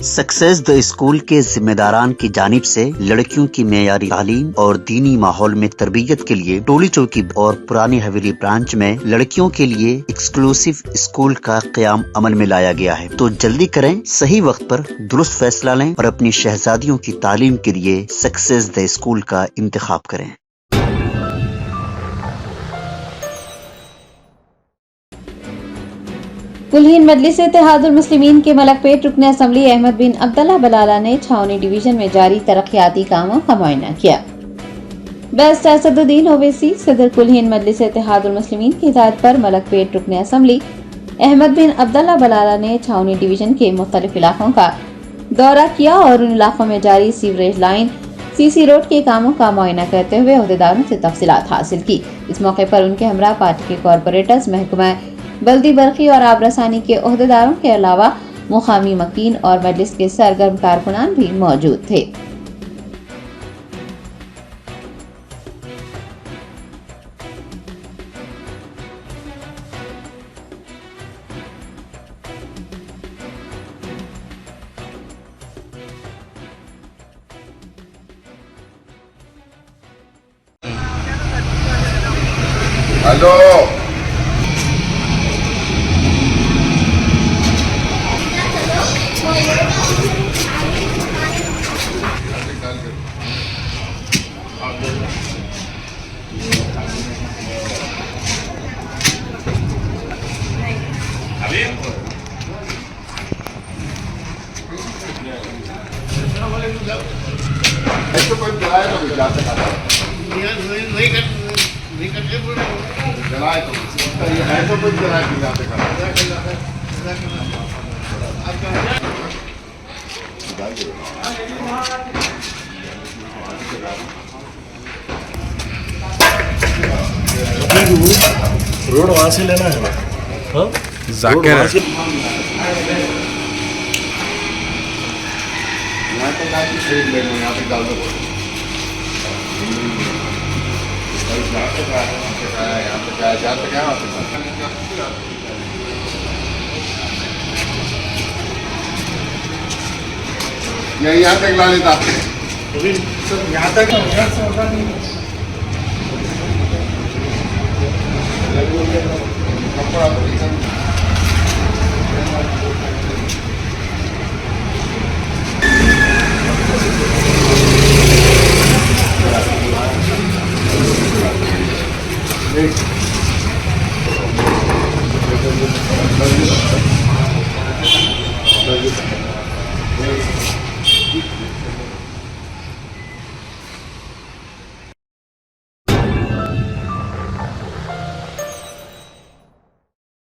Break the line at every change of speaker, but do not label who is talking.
Success the school के जिम्मेदारान की जानिब से लड़कियों की मेयारी तालीम और दीनी माहौल में तरबियत के लिए टोली चौकी और पुरानी हवेली ब्रांच में लड़कियों के लिए एक्सक्लूसिव स्कूल का क़याम अमल में लाया गया है। तो जल्दी करें, सही वक्त पर दुरुस्त फैसला लें और अपनी शहजादियों की तालीम के लिए सक्सेस द स्कूल का इंतखाब करें।
कुलहीन मजलिस इत्तेहादुल मुस्लिमीन के मलकपेट रुकन असम्बली अहमद बिन अब्दुल्ला बलाला ने छावनी डिवीजन में जारी तरक्याती कामों का मुआयना किया। बेस्ट असदुद्दीन ओवैसी सदर कुलहीन मजलिस इत्तेहादुल मुस्लिमीन की हिदायत पर मलकपेट रुकन असम्बली अहमद बिन अब्दुल्ला बलाला ने छावनी डिवीजन के मुख्तलिफ इलाकों का दौरा किया और उन इलाकों में जारी सीवरेज लाइन सीसी रोड के कामों का मुआयना करते हुए अहदेदारों से तफसीलात हासिल की। इस मौके पर उनके हमरा पार्टी के कॉरपोरेटर्स, महकमा बल्दी बरकी और आबरसानी के ओहदेदारों के अलावा मुकामी मकीन और मजलिस के सरगर्म कारकुनान भी मौजूद थे।
हेलो, ऐसे कोई जलाए तो भी जाते जलाए तो ऐसा कोई जलाए भी जाते
रोड वहाँ से लेना है ना? हाँ?
जाकिर है। यहाँ पे काफी सही लेना, यहाँ पे डाल दो। यहाँ पे क्या है, यहाँ पे क्या है, यहाँ पे क्या है, यहाँ तक ला लेता आपने। यहाँ तक कपड़ा